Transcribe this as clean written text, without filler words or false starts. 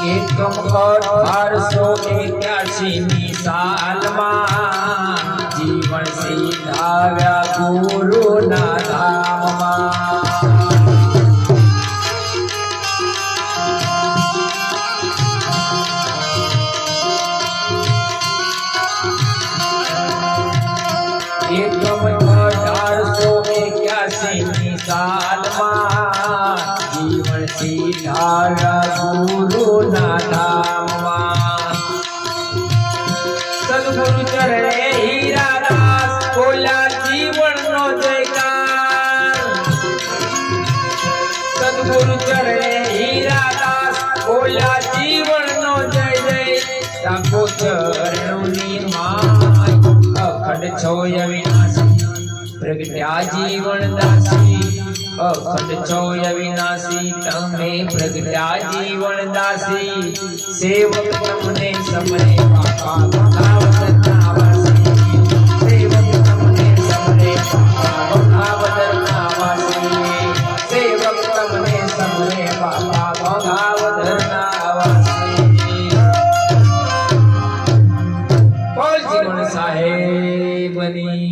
એકમ 1881 સાલમાં જીવન સીધાવ્યા ગુરુના ધામમાં। એકમ 1881 સાલમાં જીવન સીધાવ્યા ગુરુના ધામમાં। સદગુરુ ચરણે હીરાદાસ બોલ્યા જીવનનો જયકાર। સદગુરુ ચરણે હીરાદાસ બોલ્યા જીવનનો જય જય। રાખો ચરણોની માય અખંડ છો અવિનાશી પ્રગટ્યા જીવન દાસી। અખંડ છો અવિનાશી તમે પ્રગટ્યા જીવન દાસી। સેવક તમને સમરે બાપા ભોગાવદરના વાસી। સેવક તમને સમરે બાપા ભોગાવદરના વાસી। સેવક તમને સમરે બાપા ભોગાવદરના વાસી। બોલ જીવન સાહેબની